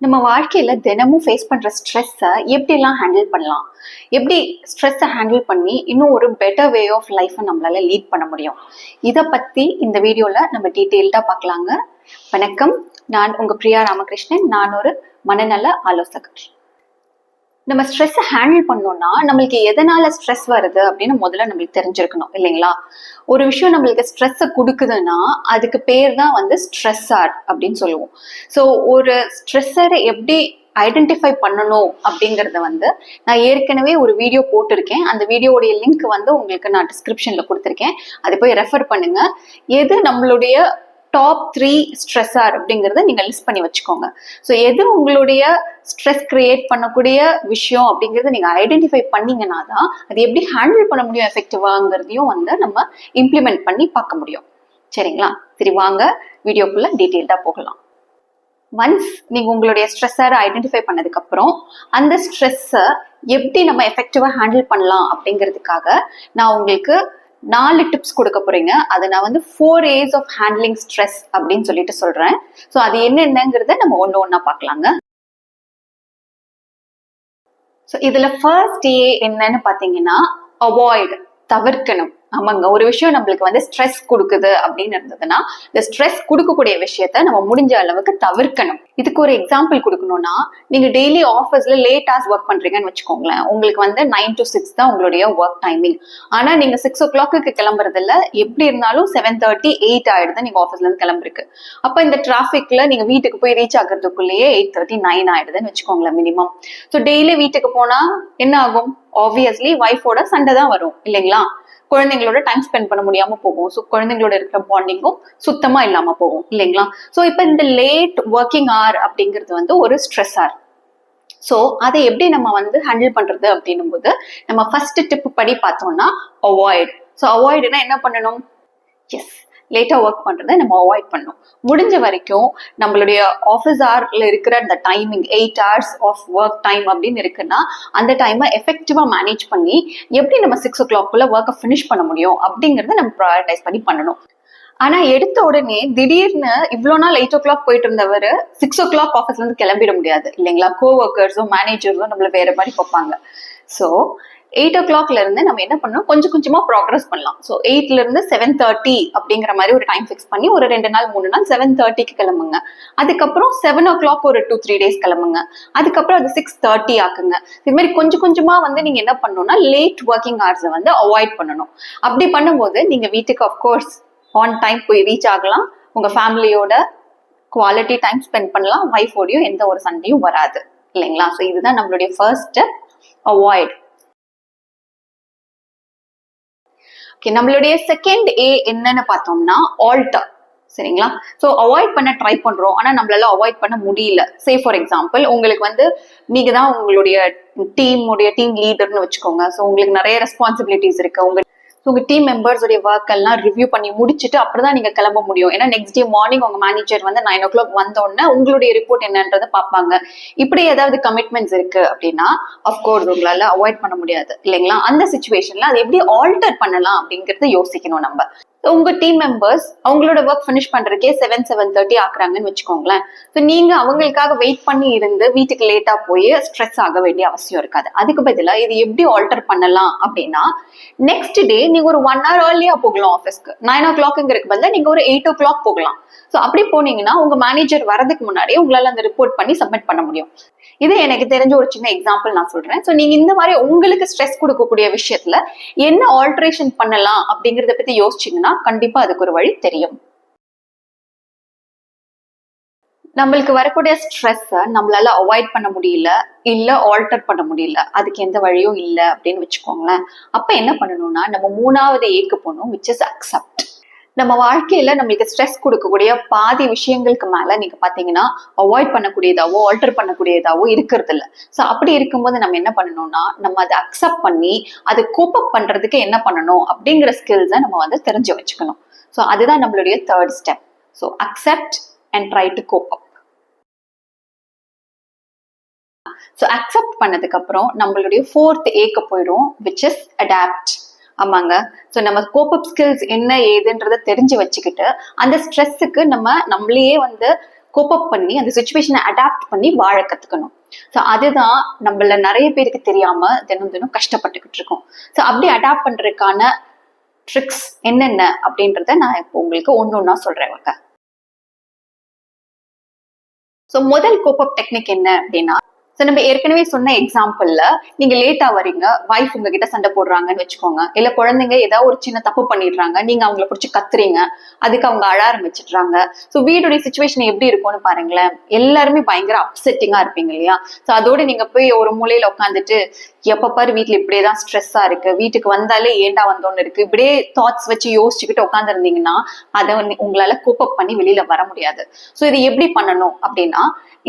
நம்ம வாழ்க்கையில தினமும் ஃபேஸ் பண்ற ஸ்ட்ரெஸ்ஸை எப்படிலாம் ஹேண்டில் பண்ணலாம், எப்படி ஸ்ட்ரெஸ்ஸை ஹேண்டில் பண்ணி இன்னும் ஒரு பெட்டர் வே ஆஃப் லைஃப்பை நம்மளால லீட் பண்ண முடியும், இதை பத்தி இந்த வீடியோல நம்ம டீட்டெயில்டா பார்க்கலாங்க. வணக்கம், நான் உங்க பிரியா ராமகிருஷ்ணன். நான் ஒரு மனநல ஆலோசகர். நம்ம ஸ்ட்ரெஸ்ஸை ஹேண்டில் பண்ணோம்னா நம்மளுக்கு எதனால ஸ்ட்ரெஸ் வருது அப்படின்னு முதல்ல நம்மளுக்கு தெரிஞ்சிருக்கணும் இல்லைங்களா. ஒரு விஷயம் நம்மளுக்கு ஸ்ட்ரெஸ்ஸை கொடுக்குதுன்னா அதுக்கு பேர் தான் ஸ்ட்ரெஸ்ஸர் அப்படின்னு சொல்லுவோம். ஸோ ஒரு ஸ்ட்ரெஸ்ஸரை எப்படி ஐடென்டிஃபை பண்ணணும் அப்படிங்கறத நான் ஏற்கனவே ஒரு வீடியோ போட்டிருக்கேன். அந்த வீடியோடைய லிங்க் உங்களுக்கு நான் டிஸ்கிரிப்ஷன்ல கொடுத்துருக்கேன். அதை போய் ரெஃபர் பண்ணுங்க. எது நம்மளுடைய டாப் 3 ஸ்ட்ரெஸ்ஸர் அப்படிங்கிறத நீங்க லிஸ்ட் பண்ணி வச்சுக்கோங்க. ஸோ எது உங்களுடைய ஸ்ட்ரெஸ் கிரியேட் பண்ணக்கூடிய விஷயம் அப்படிங்கிறத நீங்க ஐடென்டிஃபை பண்ணீங்கன்னா தான் அது எப்படி ஹேண்டில் பண்ண முடியும் எஃபெக்டிவாங்கிறதையும் நம்ம இம்ப்ளிமெண்ட் பண்ணி பார்க்க முடியும். சரிங்களா? சரி, வாங்க வீடியோக்குள்ள டீட்டெயில்டா போகலாம். ஒன்ஸ் நீங்க உங்களுடைய ஸ்ட்ரெஸ்ஸரை ஐடென்டிஃபை பண்ணதுக்கு அப்புறம் அந்த ஸ்ட்ரெஸ்ஸை எப்படி நம்ம எஃபெக்டிவா ஹேண்டில் பண்ணலாம் அப்படிங்கிறதுக்காக நான் உங்களுக்கு 4 டிப்ஸ் கொடுக்க போறீங்க. அதை நான் 4 A's ஆஃப் ஹேண்ட்லிங் ஸ்ட்ரெஸ் அப்படின்னு சொல்லிட்டு சொல்றேன். ஸோ அது என்னங்கிறத நம்ம ஒண்ணா பார்க்கலாங்க. ஸோ இதுல ஃபர்ஸ்ட் ஏ என்னன்னு பாத்தீங்கன்னா அவாய்ட், தவிர்க்கணும். ஆமாங்க, ஒரு விஷயம் நம்மளுக்கு ஸ்ட்ரெஸ் கொடுக்குது அப்படின்னு இருந்ததுன்னா இந்த ஸ்ட்ரெஸ் கொடுக்கக்கூடிய விஷயத்த நம்ம முடிஞ்ச அளவுக்கு தவிர்க்கணும். இதுக்கு ஒரு எக்ஸாம்பிள் கொடுக்கணும்னா, நீங்க டெய்லி ஆஃபீஸ்ல லேட் ஹார்ஸ் ஒர்க் பண்றீங்கன்னு வச்சுக்கோங்களேன். உங்களுக்கு 9 to 6 தான் உங்களுடைய ஒர்க் டைமிங். ஆனா நீங்க 6 o'clock கிளம்புறதுல எப்படி இருந்தாலும் 7:30, 8 ஆயிடுது நீங்க ஆஃபீஸ்ல இருந்து கிளம்புறதுக்கு. அப்ப இந்த டிராபிக்ல நீங்க வீட்டுக்கு போய் ரீச் ஆகுறதுக்குள்ளேயே 8:30, 9 ஆயிடுதுன்னு வச்சுக்கோங்களேன் மினிமம். ஸோ டெய்லி வீட்டுக்கு போனா என்ன ஆகும்? ஆப்வியஸ்லி ஒய்ஃபோட சண்டை தான் வரும் இல்லைங்களா. குழந்தைங்களோட டைம் ஸ்பெண்ட் பண்ண முடியாம போகும். ஸோ குழந்தைங்களோட இருக்கிற பாண்டிங்கும் சுத்தமா இல்லாம போகும் இல்லைங்களா. ஸோ இப்போ இந்த லேட் ஒர்க்கிங் ஹவர் அப்படிங்கிறது ஒரு ஸ்ட்ரெஸ் ஆர். ஸோ அதை எப்படி நம்ம ஹேண்டில் பண்றது அப்படின்னும் போது நம்ம ஃபர்ஸ்ட் டிப் படி பார்த்தோம்னா அவாய்ட். ஸோ அவாய்டுனா என்ன பண்ணணும்? எஸ், லேட்டா ஒர்க் பண்றதை நம்ம அவாய்ட் பண்ணணும். முடிஞ்ச வரைக்கும் நம்மளுடைய ஆஃபீஸ் ஹவர்ல இருக்கிற அந்த timing 8 hours of work time அப்படின்னு இருக்குன்னா அந்த டைமை எஃபெக்டிவா மேனேஜ் பண்ணி எப்படி நம்ம 6 o'clock ஒர்க்கை ஃபினிஷ் பண்ண முடியும் அப்படிங்கறத நம்ம ப்ரையாரிட்டைஸ் பண்ணி பண்ணணும். ஆனா எடுத்த உடனே திடீர்னு இவ்வளவு நாள் 8 o'clock போயிட்டு இருந்தவர் 6 o'clock ஆஃபீஸ்ல இருந்து கிளம்பிட முடியாது இல்லைங்களா. கோவொர்க்கர்ஸும் மேனேஜர்ஸும் நம்மள வேற மாதிரி பார்ப்பாங்க. ஸோ 8 o'clockல இருந்து நம்ம என்ன பண்ணணும், கொஞ்சம் கொஞ்சமா ப்ராக்ரஸ் பண்ணலாம். ஸோ 8ல இருந்து 7:30 அப்படிங்கிற மாதிரி ஒரு டைம் ஃபிக்ஸ் பண்ணி ஒரு 2 நாள் 3 நாள் 7:30க்கு கிளம்புங்க. அதுக்கப்புறம் 7 o'clock ஒரு 2-3 days கிளம்புங்க. அதுக்கப்புறம் அது 6:30 ஆக்குங்க. இது மாதிரி கொஞ்சம் கொஞ்சமா நீங்க என்ன பண்ணணும்னா லேட் ஒர்க்கிங் ஹவர்ஸை அவாய்ட் பண்ணணும். அப்படி பண்ணும்போது நீங்க வீட்டுக்கு அஃப்கோர்ஸ் ஆன் டைம் போய் ரீச் ஆகலாம். உங்க ஃபேமிலியோட குவாலிட்டி டைம் ஸ்பெண்ட் பண்ணலாம். வைஃபோடையும் எந்த ஒரு சண்டையும் வராது இல்லைங்களா. ஸோ இதுதான் நம்மளுடைய ஃபர்ஸ்ட் அவாய்ட். ஓகே, நம்மளுடைய செகண்ட் ஏ என்னன்னு பார்த்தோம்னா ஆல்டர். சரிங்களா. ஸோ அவாய்ட் பண்ண ட்ரை பண்றோம், ஆனா நம்மளால அவாய்ட் பண்ண முடியல. சே ஃபார் எக்ஸாம்பிள், உங்களுக்கு நீங்க தான் உங்களுடைய டீம் லீடர்னு வச்சுக்கோங்க. ஸோ உங்களுக்கு நிறைய ரெஸ்பான்சிபிலிட்டிஸ் இருக்கு. உங்க டீம் மெம்பர்ஸோடைய ஒர்க் எல்லாம் ரிவ்யூ பண்ணி முடிச்சுட்டு அப்படிதான் நீங்க கிளம்ப முடியும். ஏன்னா நெக்ஸ்ட் டே மார்னிங் உங்க மேனேஜர் 9 o'clock வந்தோடனே உங்களுடைய ரிப்போர்ட் என்னன்றதை பார்ப்பாங்க. இப்படி ஏதாவது கமிட்மெண்ட்ஸ் இருக்கு அப்படின்னா அஃப்கோர்ஸ் உங்களால அவாய்ட் பண்ண முடியாது இல்லைங்களா. அந்த சிச்சுவேஷன்ல அதை எப்படி ஆல்டர் பண்ணலாம் அப்படிங்கறத யோசிக்கணும் நம்ம. உங்க டீம் மெம்பர்ஸ் அவங்களோட ஒர்க் ஃபினிஷ் பண்றதுக்கே 7-7:30 ஆக்குறாங்கன்னு வச்சுக்கோங்களேன். ஸோ நீங்க அவங்களுக்காக வெயிட் பண்ணி இருந்து வீட்டுக்கு லேட்டா போய் ஸ்ட்ரெஸ் ஆக வேண்டிய அவசியம் இருக்காது. அதுக்கு பதிலாக இது எப்படி ஆல்டர் பண்ணலாம் அப்படின்னா, நெக்ஸ்ட் டே நீங்க ஒரு 1 hour ஏர்லியா போகலாம் ஆஃபீஸ்க்கு. 9 o'clockங்கிறதுக்கு பதிலாக நீங்க ஒரு 8 o'clock போகலாம். ஸோ அப்படி போனீங்கன்னா உங்க மேனேஜர் வரதுக்கு முன்னாடியே உங்களால அந்த ரிப்போர்ட் பண்ணி சப்மிட் பண்ண முடியும். இது எனக்கு தெரிஞ்ச ஒரு சின்ன எக்ஸாம்பிள் நான் சொல்றேன். ஸோ நீங்க இந்த மாதிரி உங்களுக்கு ஸ்ட்ரெஸ் கொடுக்கக்கூடிய விஷயத்துல என்ன ஆல்டரேஷன் பண்ணலாம் அப்படிங்கறத பத்தி யோசிச்சீங்கன்னா கண்டிப்பா அதுக்கு ஒரு வழி தெரியும். நம்மளுக்கு வரக்கூடிய ஸ்ட்ரெஸ்ஸை நம்மளால அவாய்ட் பண்ண முடியல, இல்ல ஆல்டர் பண்ண முடியல, அதுக்கு எந்த வழியும் இல்லை அப்படின்னு வச்சுக்கோங்களேன். அப்ப என்ன பண்ணணும்னா நம்ம 3வது ஏக்கு போகணும், விச் இஸ் அக்செப்ட். நம்ம வாழ்க்கையில நம்மளுக்கு ஸ்ட்ரெஸ் கொடுக்கக்கூடிய பாதி விஷயங்களுக்கு மேல நீங்க பாத்தீங்கன்னா அவாய்ட் பண்ணக்கூடியதாவோ ஆல்டர் பண்ணக்கூடியதாவோ இருக்கிறது இல்ல. ஸோ அப்படி இருக்கும்போது நம்ம என்ன பண்ணணும்னா நம்ம அதை அக்செப்ட் பண்ணி அதை கோப் அப் பண்றதுக்கு என்ன பண்ணணும் அப்படிங்கிற ஸ்கில்ஸை நம்ம தெரிஞ்சு வச்சுக்கணும். ஸோ அதுதான் நம்மளுடைய 3rd step. So accept and try to cope up. So accept பண்ணதுக்கு அப்புறம் நம்மளுடைய 4th ஏக்கு போயிடும், விச் இஸ் அடாப்ட். ஆமாங்க. ஸோ நம்ம கோப் அப் ஸ்கில்ஸ் என்ன ஏதுன்றதை தெரிஞ்சு வச்சுக்கிட்டு அந்த ஸ்ட்ரெஸ்ஸுக்கு நம்மளையே கோப் அப் பண்ணி அந்த சுச்சுவேஷனை அடாப்ட் பண்ணி வாழ கத்துக்கணும். ஸோ அதுதான் நம்மள நிறைய பேருக்கு தெரியாம தினம் தினம் கஷ்டப்பட்டுக்கிட்டு இருக்கோம். ஸோ அப்படி அடாப்ட் பண்றதுக்கான ட்ரிக்ஸ் என்னென்ன அப்படின்றத நான் இப்போ உங்களுக்கு ஒன்னொன்னா சொல்றேன். ஸோ முதல் கோப் அப் டெக்னிக் என்ன அப்படின்னா, ஸோ நம்ம ஏற்கனவே சொன்ன எக்ஸாம்பிள்ல நீங்க லேட்டா வரீங்க, வைஃப் உங்ககிட்ட சண்டை போடுறாங்கன்னு வச்சுக்கோங்க, இல்ல குழந்தைங்க ஏதாவது ஒரு சின்ன தப்பு பண்ணிடுறாங்க, நீங்க அவங்கள பிடிச்சி கத்துறீங்க, அதுக்கு அவங்க அழ ஆரம்பிச்சிடுறாங்க. ஸோ வீடுடைய சுச்சுவேஷன் எப்படி இருக்கும்னு பாருங்களேன். எல்லாருமே பயங்கர அப்செட்டிங்கா இருப்பீங்க இல்லையா? ஸோ அதோட நீங்க போய் ஒரு மூலையில உட்காந்துட்டு எப்ப பாரு வீட்டுல இப்படியேதான் ஸ்ட்ரெஸ்ஸா இருக்கு, வீட்டுக்கு வந்தாலே ஏண்டா வந்தோன்னு இருக்கு, இப்படியே தாட்ஸ் வச்சு யோசிச்சுக்கிட்டு உட்காந்து இருந்தீங்கன்னா அதை உங்களால கோப் அப் பண்ணி வெளியில வர முடியாது. ஸோ இது எப்படி பண்ணணும் அப்படின்னா,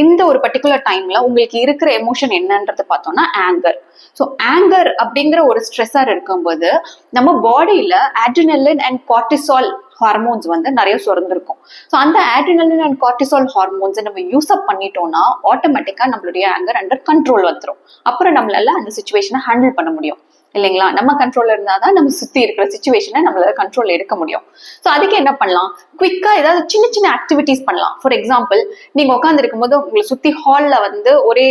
இந்த ஒரு பர்டிகுலர் டைம்ல உங்களுக்கு இருக்கிற எமோஷன் என்னன்றது பார்த்தோம்னா ஆங்கர். ஸோ ஆங்கர் அப்படிங்கிற ஒரு ஸ்ட்ரெஸ்ஸர் இருக்கும்போது நம்ம பாடியில ஆட்ரினலின் அண்ட் கார்டிசால் ஹார்மோன்ஸ் வந்து நிறைய சுரந்திருக்கும். ஸோ அந்த ஆட்ரினலின் அண்ட் கார்டிசால் ஹார்மோன்ஸை நம்ம யூஸ் அப் பண்ணிட்டோம்னா ஆட்டோமேட்டிக்கா நம்மளுடைய ஆங்கர் அண்டர் கண்ட்ரோல் வந்துடும். அப்புறம் நம்மளால அந்த சுச்சுவேஷனை ஹேண்டில் பண்ண முடியும் இல்லைங்களா? நம்ம கண்ட்ரோல்ல இருந்தாதான் நம்ம சுத்தி இருக்கிற சுச்சுவேஷனை நம்மளால கண்ட்ரோல் எடுக்க முடியும். ஸோ அதுக்கு என்ன பண்ணலாம், குவிக்கா ஏதாவது சின்ன சின்ன ஆக்டிவிட்டிஸ் பண்ணலாம். ஃபார் எக்ஸாம்பிள், நீங்க உட்காந்து இருக்கும்போது உங்களை சுத்தி ஹால்ல வந்து ஒரே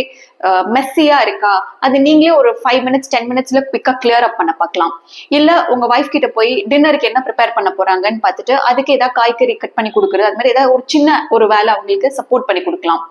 மெஸ்ஸியா இருக்கா, அது நீங்களே ஒரு 5 minutes 10 minutesல குவிக்கா கிளியர் அப் பண்ண பார்க்கலாம். இல்ல உங்க வைஃப் கிட்ட போய் டின்னருக்கு என்ன ப்ரிப்பேர் பண்ண போறாங்கன்னு பார்த்துட்டு அதுக்கு ஏதாவது காய்கறி கட் பண்ணி கொடுக்குறது, அது மாதிரி ஏதாவது ஒரு சின்ன ஒரு வேலை அவங்களுக்கு சப்போர்ட் பண்ணி கொடுக்கலாம்.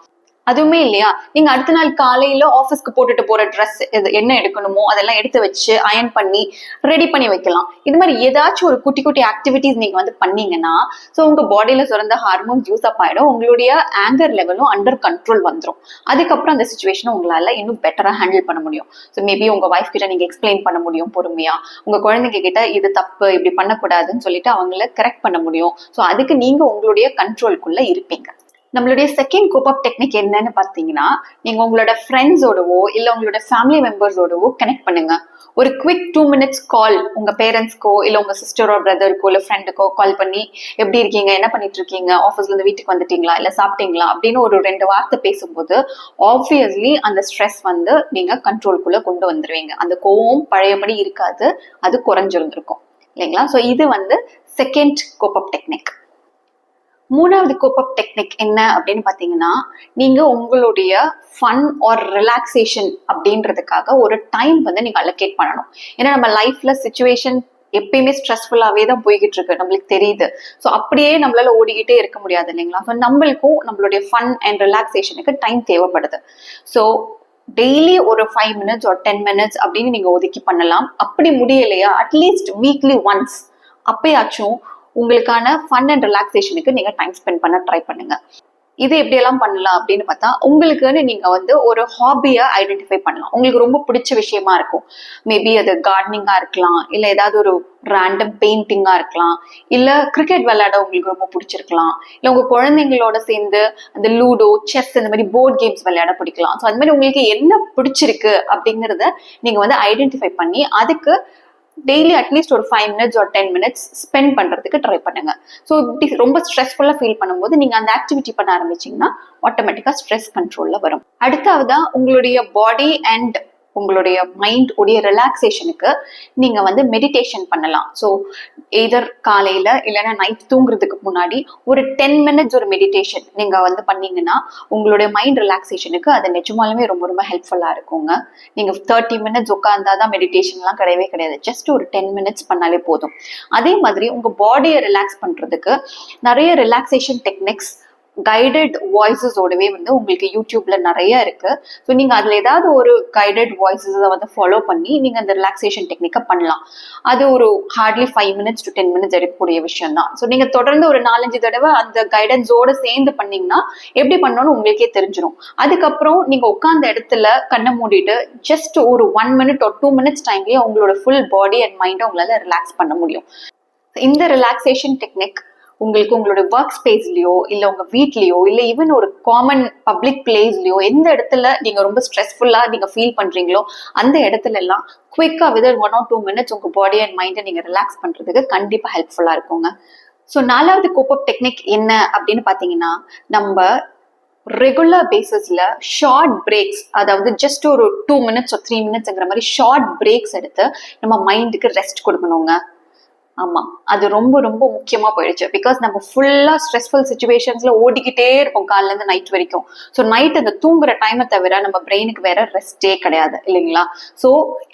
அதுவுமே இல்லையா, நீங்க அடுத்த நாள் காலையில ஆஃபீஸ்க்கு போட்டுட்டு போற ட்ரெஸ் என்ன எடுக்கணுமோ அதெல்லாம் எடுத்து வச்சு அயன் பண்ணி ரெடி பண்ணி வைக்கலாம். இது மாதிரி ஏதாச்சும் ஒரு குட்டி குட்டி ஆக்டிவிட்டிஸ் நீங்க வந்து பண்ணீங்கன்னா ஸோ உங்க பாடியில சுரந்த ஹார்மோன்ஸ் யூஸ் அப் ஆயிடும், உங்களுடைய ஆங்கர் லெவலும் அண்டர் கண்ட்ரோல் வந்துடும். அதுக்கப்புறம் அந்த சுச்சுவேஷனை உங்களால இன்னும் பெட்டரா ஹேண்டில் பண்ண முடியும். ஸோ மேபி உங்க வைஃப் கிட்ட நீங்க எக்ஸ்பிளைன் பண்ண முடியும் பொறுமையா, உங்க குழந்தைங்க கிட்ட இது தப்பு இப்படி பண்ணக்கூடாதுன்னு சொல்லிட்டு அவங்கள கரெக்ட் பண்ண முடியும். ஸோ அதுக்கு நீங்க உங்களுடைய கண்ட்ரோல்குள்ள இருப்பீங்க. நம்மளுடைய செகண்ட் கோப் அப் டெக்னிக் என்னன்னு பாத்தீங்கன்னா, நீங்க உங்களோட ஃப்ரெண்ட்ஸோடவோ இல்ல உங்களோட ஃபேமிலி மெம்பர்ஸோடவோ கனெக்ட் பண்ணுங்க. ஒரு குவிக் 2 minutes கால் உங்க பேரண்ட்ஸ்க்கோ இல்ல உங்க சிஸ்டரோ பிரதருக்கோ இல்ல ஃப்ரெண்டுக்கோ கால் பண்ணி எப்படி இருக்கீங்க, என்ன பண்ணிட்டு இருக்கீங்க, ஆஃபீஸ்ல இருந்து வீட்டுக்கு வந்துட்டீங்களா இல்ல சாப்பிட்டீங்களா அப்படின்னு ஒரு 2 வார்த்தை பேசும்போது ஆப்வியஸ்லி அந்த ஸ்ட்ரெஸ் வந்து நீங்க கண்ட்ரோல்குள்ள கொண்டு வந்துருவீங்க. அந்த கோவம் பழையபடி இருக்காது, அது குறைஞ்சிருந்திருக்கும் இல்லைங்களா? ஸோ இது வந்து செகண்ட் கோப் அப் டெக்னிக். மூணாவது கோப் அப் டெக்னிக் என்ன அப்படின்னு பாத்தீங்கன்னா, நீங்க உங்களுடைய ஃபன் ஆர் ரிலாக்ஸேஷன் அப்படின்றதுக்காக ஒரு டைம் வந்து நீங்க அலோகேட் பண்ணணும். ஏன்னா நம்ம லைஃப்ல சிச்சுவேஷன் எப்பயுமே ஸ்ட்ரெஸ்ஃபுல்லாவே தான் போய்கிட்டு இருக்கு, நம்மளுக்கு தெரியுது. ஸோ அப்படியே நம்மளால ஓடிக்கிட்டே இருக்க முடியாது இல்லைங்களா? ஸோ நம்மளுக்கும் நம்மளுடைய ஃபன் அண்ட் ரிலாக்ஸேஷனுக்கு டைம் தேவைப்படுது. ஸோ டெய்லி ஒரு 5 minutes or 10 minutes அப்படின்னு நீங்க ஒதுக்கி பண்ணலாம். அப்படி முடியலையா அட்லீஸ்ட் வீக்லி ஒன்ஸ் அப்பயாச்சும் உங்களுக்கான ஃபன் அண்ட் ரிலாக்ஸேஷனுக்கு நீங்க டைம் ஸ்பெண்ட் பண்ண ட்ரை பண்ணுங்க. இது எப்படியெல்லாம் பண்ணலாம் அப்படின்னு பார்த்தா, உங்களுக்குன்னு நீங்க வந்து ஒரு ஹாபியை ஐடென்டிஃபை பண்ணலாம். உங்களுக்கு ரொம்ப பிடிச்ச விஷயமா இருக்கும். மேபி அது கார்டனிங்கா இருக்கலாம், இல்ல ஏதாவது ஒரு ரேண்டம் பெயிண்டிங்கா இருக்கலாம், இல்ல கிரிக்கெட் விளையாட உங்களுக்கு ரொம்ப பிடிச்சிருக்கலாம், இல்ல உங்க குழந்தைங்களோட சேர்ந்து அந்த லூடோ செஸ் இந்த மாதிரி போர்ட் கேம்ஸ் விளையாட பிடிக்கலாம். ஸோ அது மாதிரி உங்களுக்கு என்ன பிடிச்சிருக்கு அப்படிங்கிறத நீங்க வந்து ஐடென்டிஃபை பண்ணி அதுக்கு டெய்லி அட்லீஸ்ட் ஒரு 5 minutes or 10 minutes ஸ்பெண்ட் பண்றதுக்கு ட்ரை பண்ணுங்க. ஸோ இப்படி ரொம்ப ஸ்ட்ரெஸ்ஃபுல்லா ஃபீல் பண்ணும்போது நீங்க அந்த ஆக்டிவிட்டி பண்ண ஆரம்பிச்சீங்கன்னா ஆட்டோமேட்டிக்கா ஸ்ட்ரெஸ் கண்ட்ரோல்ல வரும். அடுத்ததா உங்களுடைய பாடி அண்ட் உங்களுடைய மைண்ட் உடைய ரிலாக்ஸேஷனுக்கு நீங்க வந்து மெடிடேஷன் பண்ணலாம். ஸோ எதர் காலையில இல்லைன்னா நைட் தூங்குறதுக்கு முன்னாடி ஒரு 10 minutes ஒரு மெடிடேஷன் நீங்க வந்து பண்ணீங்கன்னா உங்களுடைய மைண்ட் ரிலாக்ஸேஷனுக்கு அது நிஜமாலுமே ரொம்ப ரொம்ப ஹெல்ப்ஃபுல்லா இருக்குங்க. நீங்க 30 minutes உட்கார்ந்தாதான் மெடிடேஷன்லாம் கிடையவே கிடையாது, ஜஸ்ட் ஒரு 10 minutes பண்ணாலே போதும். அதே மாதிரி உங்க பாடியை ரிலாக்ஸ் பண்றதுக்கு நிறைய ரிலாக்ஸேஷன் டெக்னிக்ஸ் கைடட் வாய்ஸஸோடவே வந்து உங்களுக்கு யூடியூப்ல நிறைய இருக்கு. ஸோ நீங்க அதுல ஏதாவது ஒரு கைடட் வாய்ஸஸை வந்து ஃபாலோ பண்ணி நீங்க அந்த ரிலாக்ஸேஷன் டெக்னிக்கை பண்ணலாம். அது ஒரு ஹார்ட்லி 5 minutes to 10 minutes எடுக்கக்கூடிய விஷயம் தான். ஸோ நீங்க தொடர்ந்து ஒரு 4-5 தடவை அந்த கைடன்ஸோட சேர்ந்து பண்ணீங்கன்னா எப்படி பண்ணணும்னு உங்களுக்கே தெரிஞ்சிடும். அதுக்கப்புறம் நீங்க உட்கார்ந்த இடத்துல கண்ணை மூடிட்டு ஜஸ்ட் ஒரு 1 minute or 2 minutes டைம்லயே உங்களோட ஃபுல் பாடி அண்ட் மைண்டை உங்களால ரிலாக்ஸ் பண்ண முடியும். இந்த ரிலாக்ஸேஷன் டெக்னிக் உங்களுக்கு உங்களோட ஒர்க் ஸ்பேஸ்லயோ இல்ல உங்க வீட்லயோ இல்ல ஈவன் ஒரு காமன் பப்ளிக் பிளேஸ்லயோ எந்த இடத்துல நீங்க ரொம்ப ஸ்ட்ரெஸ்ஃபுல்லா நீங்க ஃபீல் பண்றீங்களோ அந்த இடத்துல எல்லாம் குவிக்கா வித் 1 or 2 minutes உங்க பாடி அண்ட் மைண்டை நீங்க ரிலாக்ஸ் பண்றதுக்கு கண்டிப்பா ஹெல்ப்ஃபுல்லா இருக்குங்க. ஸோ 4வது கோப் அப் டெக்னிக் என்ன அப்படின்னு பாத்தீங்கன்னா, நம்ம ரெகுலர் பேசிஸ்ல ஷார்ட் பிரேக்ஸ், அதாவது ஜஸ்ட் ஒரு 2 minutes or 3 minutesங்கிற மாதிரி ஷார்ட் பிரேக்ஸ் எடுத்து நம்ம மைண்டுக்கு ரெஸ்ட் கொடுக்கணுங்க. ஆமா, அது ரொம்ப ரொம்ப முக்கியமா போயிடுச்சு. பிகாஸ் நம்ம ஃபுல்லா ஸ்ட்ரெஸ்ஃபுல் சுச்சுவேஷன்ஸ்ல ஓடிக்கிட்டே இருப்போம் காலைல இருந்து நைட் வரைக்கும். ஸோ நைட் அந்த தூங்குற டைமை தவிர நம்ம பிரெயினுக்கு வேற ரெஸ்டே கிடையாது இல்லைங்களா? ஸோ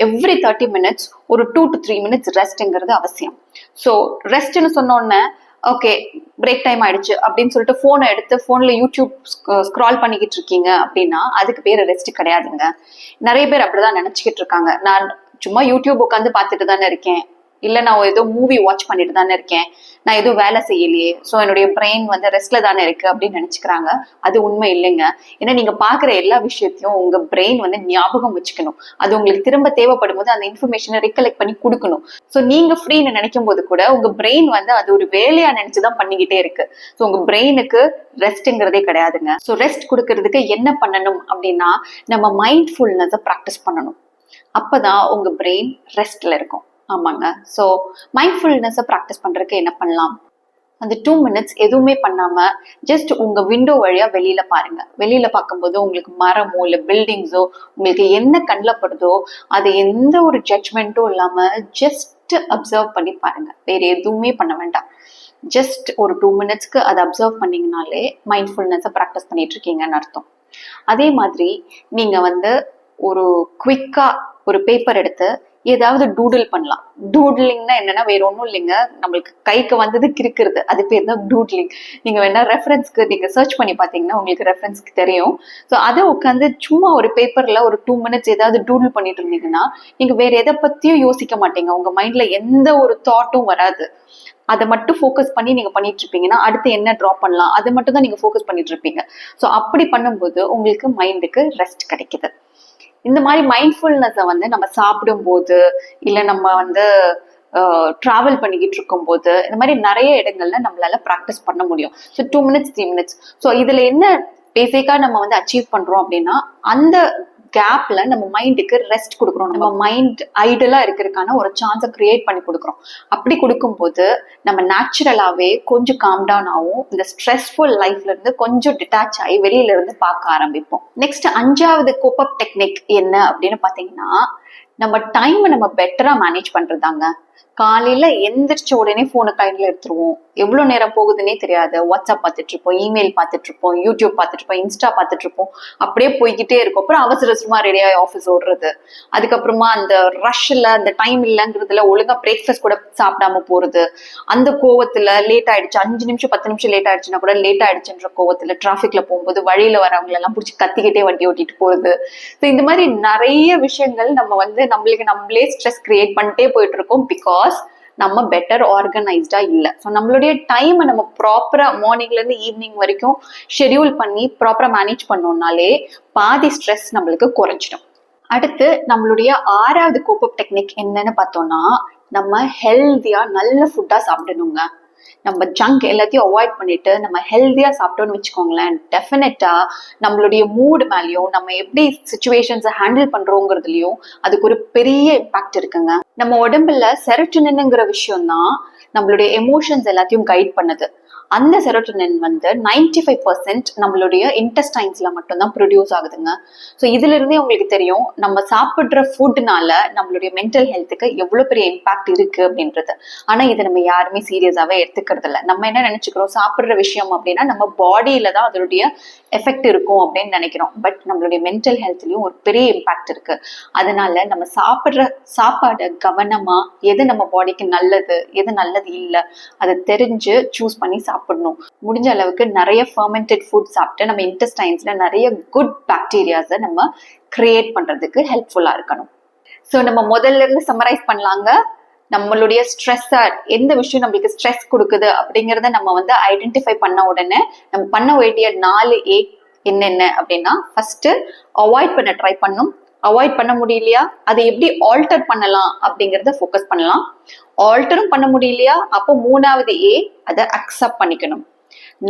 எவ்ரி 30 minutes ஒரு 2 to 3 minutes ரெஸ்ட்ங்கிறது அவசியம். ஸோ ரெஸ்ட்னு சொன்னோடனே ஓகே பிரேக் டைம் ஆயிடுச்சு அப்படின்னு சொல்லிட்டு போனை எடுத்து போன்ல யூடியூப் ஸ்க்ரால் பண்ணிக்கிட்டு இருக்கீங்க அப்படின்னா அதுக்கு பேர் ரெஸ்ட் கிடையாதுங்க. நிறைய பேர் அப்படிதான் நினைச்சுக்கிட்டு இருக்காங்க. நான் சும்மா யூடியூப் உட்காந்து பார்த்துட்டு தானே இருக்கேன், இல்ல நான் ஏதோ மூவி வாட்ச் பண்ணிட்டு தானே இருக்கேன், நான் எதுவும் வேலை செய்யலையே, ஸோ என்னுடைய பிரெயின் வந்து ரெஸ்ட்ல தானே இருக்கு அப்படின்னு நினைச்சுக்கிறாங்க. அது உண்மை இல்லைங்க. ஏன்னா நீங்க பாக்குற எல்லா விஷயத்தையும் உங்க பிரெயின் வந்து ஞாபகம் வச்சுக்கணும். அது உங்களுக்கு திரும்ப தேவைப்படும் போது அந்த இன்ஃபர்மேஷனை ரிகலெக்ட் பண்ணி கொடுக்கணும். ஸோ நீங்க ஃப்ரீன்னு நினைக்கும் போது கூட உங்க பிரெயின் வந்து அது ஒரு வேலையா நினைச்சுதான் பண்ணிக்கிட்டே இருக்கு. ஸோ உங்க பிரெயினுக்கு ரெஸ்ட்ங்கிறதே கிடையாதுங்க. ஸோ ரெஸ்ட் கொடுக்கறதுக்கு என்ன பண்ணணும் அப்படின்னா நம்ம மைண்ட்ஃபுல்னஸை ப்ராக்டிஸ் பண்ணணும். அப்பதான் உங்க பிரெயின் ரெஸ்ட்ல இருக்கும். ஆமாங்க. ஸோ மைண்ட்ஃபுல்னஸை ப்ராக்டிஸ் பண்றதுக்கு என்ன பண்ணலாம்? அந்த 2 minutes எதுவுமே பண்ணாம ஜஸ்ட் உங்க விண்டோ வழியா வெளியில பாருங்க. வெளியில பார்க்கும்போது உங்களுக்கு மரமோ இல்ல பில்டிங்ஸோ உங்களுக்கு என்ன கண்ணில் படுதோ அது எந்த ஒரு ஜட்ஜ்மெண்ட்டும் இல்லாம ஜஸ்ட் அப்சர்வ் பண்ணி பாருங்க. வேற எதுவுமே பண்ண வேண்டாம். ஜஸ்ட் ஒரு 2 minutesக்கு அதை அப்சர்வ் பண்ணீங்கனாலே மைண்ட்ஃபுல்னஸை ப்ராக்டிஸ் பண்ணிட்டு இருக்கீங்கன்னு அர்த்தம். அதே மாதிரி நீங்க வந்து ஒரு குவிக்கா ஒரு பேப்பர் எடுத்து ஏதாவது டூடில் பண்ணலாம். டூட்லிங்னா என்னன்னா வேற ஒன்றும் இல்லைங்க, நம்மளுக்கு கைக்கு வந்தது கிறுக்குறது, அது பேர் தான் டூட்லிங். நீங்க வேணா ரெஃபரன்ஸ்க்கு நீங்க சர்ச் பண்ணி பார்த்தீங்கன்னா உங்களுக்கு ரெஃபரன்ஸ்க்கு தெரியும். ஸோ அதை உட்காந்து சும்மா ஒரு பேப்பர்ல ஒரு 2 minutes ஏதாவது டூடில் பண்ணிட்டு இருந்தீங்கன்னா நீங்க வேற எதை பத்தியும் யோசிக்க மாட்டீங்க. உங்க மைண்ட்ல எந்த ஒரு தாட்டும் வராது. அதை மட்டும் ஃபோக்கஸ் பண்ணி நீங்க பண்ணிட்டு இருப்பீங்கன்னா அடுத்து என்ன ட்ரா பண்ணலாம் அது மட்டும் தான் நீங்க ஃபோக்கஸ் பண்ணிட்டு இருப்பீங்க. ஸோ அப்படி பண்ணும்போது உங்களுக்கு மைண்டுக்கு ரெஸ்ட் கிடைக்குது. இந்த மாதிரி மைண்ட்ஃபுல்னஸை வந்து நம்ம சாப்பிடும் போது இல்ல நம்ம வந்து டிராவல் பண்ணிக்கிட்டு இருக்கும் போது இந்த மாதிரி நிறைய இடங்கள்ல நம்மளால ப்ராக்டிஸ் பண்ண முடியும். So 2 minutes 3 minutes. ஸோ இதுல என்ன பேசிக்கா நம்ம வந்து அச்சீவ் பண்றோம் அப்படின்னா அந்த கேப்ல நம்ம மைண்டுக்கு ரெஸ்ட் கொடுக்குறோம். நம்ம மைண்ட் ஐடலா இருக்கிறதுக்கான ஒரு சான்ஸை கிரியேட் பண்ணி கொடுக்குறோம். அப்படி கொடுக்கும்போது நம்ம நேச்சுரலாவே கொஞ்சம் காம் டவுன் ஆகும். இந்த ஸ்ட்ரெஸ்ஃபுல் லைஃப்ல இருந்து கொஞ்சம் டிட்டாச் ஆகி வெளியில இருந்து பார்க்க ஆரம்பிப்போம். நெக்ஸ்ட் 5வது கோப் அப் டெக்னிக் என்ன அப்படின்னு பாத்தீங்கன்னா நம்ம டைமை நம்ம பெட்டரா மேனேஜ் பண்றதாங்க. காலையில எந்திரிச்ச உடனே போனை கையில எடுத்துருவோம். எவ்வளவு நேரம் போகுதுன்னே தெரியாது. வாட்ஸ்அப் பார்த்துட்டு இருப்போம், இமெயில் பார்த்துட்டு இருப்போம், யூடியூப் பார்த்துட்டு இருப்போம், இன்ஸ்டா பார்த்துட்டு இருப்போம். அப்படியே போய்கிட்டே இருக்கும். அப்புறம் அவசரமா ரெடியாகி ஆஃபீஸ் ஓடுறது. அதுக்கப்புறமா அந்த ரஷ்ல அந்த டைம் இல்லைங்கிறதுல ஒழுங்கா பிரேக்ஃபாஸ்ட் கூட சாப்பிடாம போறது. அந்த கோவத்துல லேட் ஆயிடுச்சு, 5 நிமிஷம் 10 நிமிஷம் லேட் ஆயிடுச்சுன்னா கூட லேட் ஆயிடுச்சுன்ற கோவத்துல டிராஃபிக்ல போகும்போது வழியில வரவங்க எல்லாம் பிடிச்சி கத்திக்கிட்டே வண்டி ஓட்டிட்டு போறது. ஸோ இந்த மாதிரி நிறைய விஷயங்கள் நம்ம வந்து நம்மளுக்கு நம்மளே ஸ்ட்ரெஸ் கிரியேட் பண்ணிட்டே போயிட்டு இருக்கோம். பிகாஸ் நம்ம பெட்டர் ஆர்கனைஸ்டா இல்ல. ஸோ நம்மளுடைய டைமை நம்ம ப்ராப்பரா மார்னிங்ல இருந்து ஈவினிங் வரைக்கும் ஷெடியூல் பண்ணி ப்ராப்பரா மேனேஜ் பண்ணோம்னாலே பாதி ஸ்ட்ரெஸ் நம்மளுக்கு குறைஞ்சிடும். அடுத்து நம்மளுடைய 6வது கோப் அப் டெக்னிக் என்னன்னு பார்த்தோம்னா நம்ம ஹெல்தியா நல்ல ஃபுட்டா சாப்பிடணுங்க. நம்ம ஜங்க் எல்லாத்தையும் அவாய்ட் பண்ணிட்டு நம்ம ஹெல்தியா சாப்பிட்டோம்னு வச்சுக்கோங்களேன், டெஃபினட்டா நம்மளுடைய மூடு மேலேயும் நம்ம எப்படி சுச்சுவேஷன்ஸை ஹேண்டில் பண்றோங்கிறதுலயும் அதுக்கு ஒரு பெரிய இம்பாக்ட் இருக்குங்க. நம்ம உடம்புல செரோட்டோனின்ங்கிற விஷயம் தான் நம்மளுடைய எமோஷன்ஸ் எல்லாத்தையும் கைட் பண்ணுது. அந்த செரோட்டோனின் வந்து 95% நம்மளுடைய இன்டெஸ்டைன்ஸ்ல மட்டும்தான் ப்ரொடியூஸ் ஆகுதுங்க. ஸோ இதுல இருந்தே உங்களுக்கு தெரியும் நம்ம சாப்பிட்ற ஃபுட்னால நம்மளுடைய மென்டல் ஹெல்த்துக்கு எவ்வளவு பெரிய இம்பாக்ட் இருக்கு அப்படின்றது. ஆனா இதை நம்ம யாருமே சீரியஸாவே எடுத்துக்கிறது இல்லை. நம்ம என்ன நினைச்சுக்கிறோம், சாப்பிட்ற விஷயம் அப்படின்னா நம்ம பாடியில தான் அதனுடைய எஃபெக்ட் இருக்கும் அப்படின்னு நினைக்கிறோம். பட் நம்மளுடைய மென்டல் ஹெல்த்லயும் ஒரு பெரிய இம்பாக்ட் இருக்கு. அதனால நம்ம சாப்பிட்ற சாப்பாடை கவனமா எது நம்ம பாடிக்கு நல்லது எது நல்லது இல்லை அதை தெரிஞ்சு சூஸ் பண்ணி சாப்பிடணும். முடிஞ்ச அளவுக்கு நிறைய ஃபர்மெண்டட் ஃபுட் சாப்பிட்டு நம்ம இன்டெஸ்டைன்ஸ்ல நிறைய குட் பாக்டீரியாஸை நம்ம கிரியேட் பண்றதுக்கு ஹெல்ப்ஃபுல்லா இருக்கணும். ஸோ நம்ம முதல்ல இருந்து சம்மரைஸ் பண்ணலாங்க. நம்மளுடைய ஸ்ட்ரெஸ்ஸா எந்த விஷயம் நம்மளுக்கு ஸ்ட்ரெஸ் கொடுக்குது அப்படிங்கிறத நம்ம வந்து ஐடென்டிஃபை பண்ண உடனே நம்ம பண்ண வேண்டிய 4A என்னென்ன அப்படின்னா ஃபர்ஸ்ட் அவாய்ட் பண்ண ட்ரை பண்ணும். அவாய்ட் பண்ண முடியலையா அதை எப்படி ஆல்டர் பண்ணலாம் அப்படிங்கறத ஃபோக்கஸ் பண்ணலாம். ஆல்டரும் பண்ண முடியலையா அப்போ 3வது A அதை அக்செப்ட் பண்ணிக்கணும்.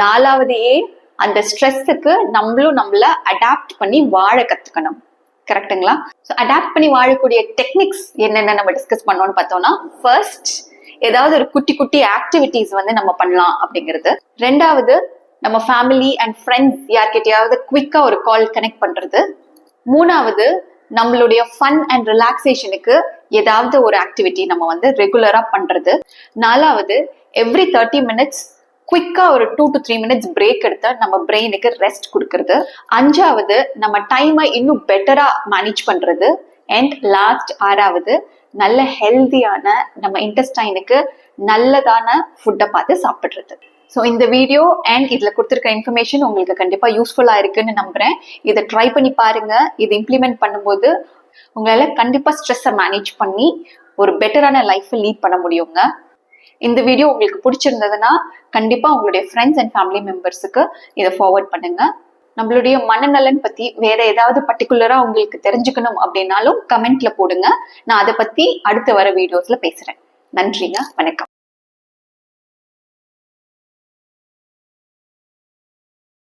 4வது A அந்த ஸ்ட்ரெஸ்ஸுக்கு நம்மளும் நம்மள அடாப்ட் பண்ணி வாழ கத்துக்கணும். கரெக்டுங்களா? ஸோ அடாப்ட் பண்ணி வாழக்கூடிய டெக்னிக்ஸ் என்னென்ன நம்ம டிஸ்கஸ் பண்ணோம்னு பார்த்தோம்னா ஃபர்ஸ்ட் ஏதாவது ஒரு குட்டி குட்டி ஆக்டிவிட்டிஸ் வந்து நம்ம பண்ணலாம் அப்படிங்கிறது. 2வது நம்ம ஃபேமிலி அண்ட் ஃப்ரெண்ட்ஸ் யார்கிட்டயாவது குவிக்கா ஒரு கால் கனெக்ட் பண்றது. 3வது நம்மளுடைய ஃபன் அண்ட் ரிலாக்ஸேஷனுக்கு ஏதாவது ஒரு ஆக்டிவிட்டி நம்ம வந்து ரெகுலரா பண்றது. 4வது, எவ்ரி 30 மினிட்ஸ் குவிக்கா ஒரு 2 to 3 மினிட்ஸ் பிரேக் எடுத்து நம்ம பிரெயினுக்கு ரெஸ்ட் கொடுக்கறது. 5வது, நம்ம டைமை இன்னும் பெட்டரா மேனேஜ் பண்றது. அண்ட் லாஸ்ட் 6வது, நல்ல ஹெல்தியான நம்ம இன்டெஸ்டைனுக்கு நல்லதான ஃபுட்டை பார்த்து சாப்பிடுறது. ஸோ இந்த வீடியோ அண்ட் இதுல கொடுத்துருக்க இன்ஃபர்மேஷன் உங்களுக்கு கண்டிப்பா யூஸ்ஃபுல்லா இருக்குன்னு நம்புறேன். இதை ட்ரை பண்ணி பாருங்க. இதை இம்ப்ளிமெண்ட் பண்ணும்போது உங்களால கண்டிப்பா ஸ்ட்ரெஸ்ஸை மேனேஜ் பண்ணி ஒரு பெட்டரான லைஃப்பை லீட் பண்ண முடியுங்க. இந்த வீடியோ உங்களுக்கு பிடிச்சிருந்ததுன்னா கண்டிப்பா உங்களுடைய ஃப்ரெண்ட்ஸ் அண்ட் ஃபேமிலி மெம்பர்ஸுக்கு இதை ஃபார்வர்ட் பண்ணுங்க. நம்மளுடைய மனநலன் பத்தி வேற ஏதாவது பர்டிகுலரா உங்களுக்கு தெரிஞ்சுக்கணும் அப்படின்னாலும் கமெண்ட்ல போடுங்க. நான் அதை பத்தி அடுத்து வர வீடியோஸ்ல பேசுறேன். நன்றிங்க. வணக்கம்.